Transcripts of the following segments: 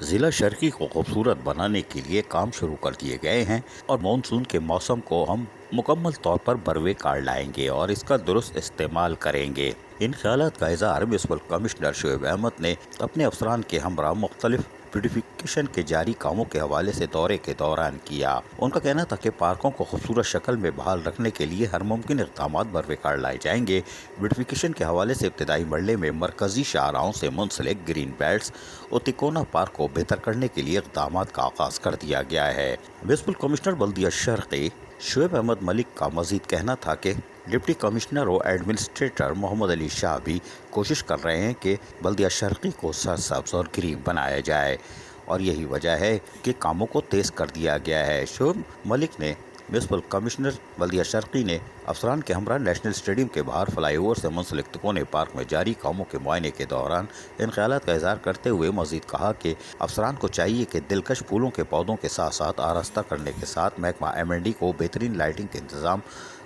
ضلع شرقی کو خوبصورت بنانے کے لیے کام شروع کر دیے گئے ہیں اور مانسون کے موسم کو ہم مکمل طور پر بروے کار لائیں گے اور اس کا درست استعمال کریں گے۔ ان خیالات کا اظہار میونسپل کمشنر شعیب احمد نے اپنے افسران کے ہمراہ مختلف بیوٹیفیکیشن کے جاری کاموں کے حوالے سے دورے کے دوران کیا۔ ان کا کہنا تھا کہ پارکوں کو خوبصورت شکل میں بحال رکھنے کے لیے ہر ممکن اقدامات بروے کار لائے جائیں گے۔ بیوٹیفیکیشن کے حوالے سے ابتدائی مرحلے میں مرکزی شاہراہوں سے منسلک گرین بیلٹس اور تکونا پارک کو بہتر کرنے کے لیے اقدامات کا آغاز کر دیا گیا ہے۔ میونسپل کمشنر بلدیہ شرقی شعیب احمد ملک کا مزید کہنا تھا کہ ڈپٹی کمشنر اور ایڈمنسٹریٹر محمد علی شاہ بھی کوشش کر رہے ہیں کہ بلدیہ شرقی کو سرسبز اور گرین بنایا جائے اور یہی وجہ ہے کہ کاموں کو تیز کر دیا گیا ہے۔ شعیب ملک نے میونسپل کمشنر بلدیہ شرقی نے افسران کے ہمراہ نیشنل اسٹیڈیم کے باہر فلائی اوور سے منسلک تکونے پارک میں جاری کاموں کے معائنے کے دوران ان خیالات کا اظہار کرتے ہوئے مزید کہا کہ افسران کو چاہیے کہ دلکش پھولوں کے پودوں کے ساتھ ساتھ آراستہ کرنے کے ساتھ محکمہ M&D کو بہترین لائٹنگ کے انتظام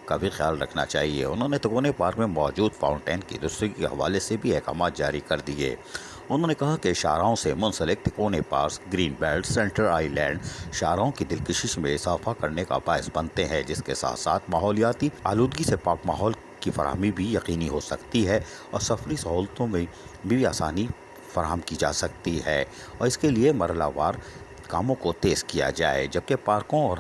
کا بھی خیال رکھنا چاہیے۔ انہوں نے تکونے پارک میں موجود فاؤنٹین کی درستگی کے حوالے سے بھی احکامات جاری کر دیے۔ انہوں نے کہا کہ شاہراہوں سے منسلک تکونے پارک، گرین بیلٹ، سینٹر آئی لینڈ شاہراہوں کی دلکشش میں اضافہ کرنے کا باعث بنتے ہیں، جس کے ساتھ ساتھ ماحولیاتی آلودگی سے پاک ماحول کی فراہمی بھی یقینی ہو سکتی ہے اور سفری سہولتوں میں بھی آسانی فراہم کی جا سکتی ہے اور اس کے لیے مرحلہ وار کاموں کو تیز کیا جائے، جبکہ پارکوں اور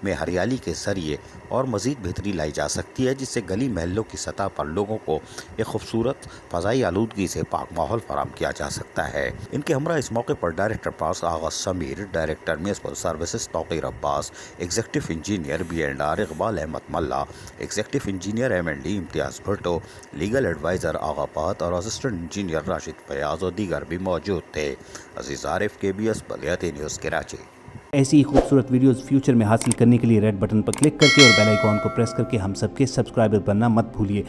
میں ہریالی کے ذریعے اور مزید بہتری لائی جا سکتی ہے، جس سے گلی محلوں کی سطح پر لوگوں کو ایک خوبصورت فضائی آلودگی سے پاک ماحول فراہم کیا جا سکتا ہے۔ ان کے ہمراہ اس موقع پر director parks Agha Samir, director municipal services Tauqeer Abbas, executive engineer B&R Iqbal Ahmed Mulla, executive engineer M&D امتیاز بھٹو، لیگل ایڈوائزر آغا پات اور اسسٹنٹ انجینئر راشد فیاض اور دیگر بھی موجود تھے۔ عزیز عارف، KBS بلدیاتی نیوز، کراچی۔ ایسی ہی خوبصورت ویڈیوز فیوچر میں حاصل کرنے کے لیے ریڈ بٹن پر کلک کر کے اور بیل آئیکن کو پریس کر کے ہم سب کے سبسکرائبر بننا مت بھولیے۔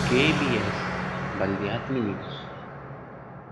KBS بلدیاتی نیوز۔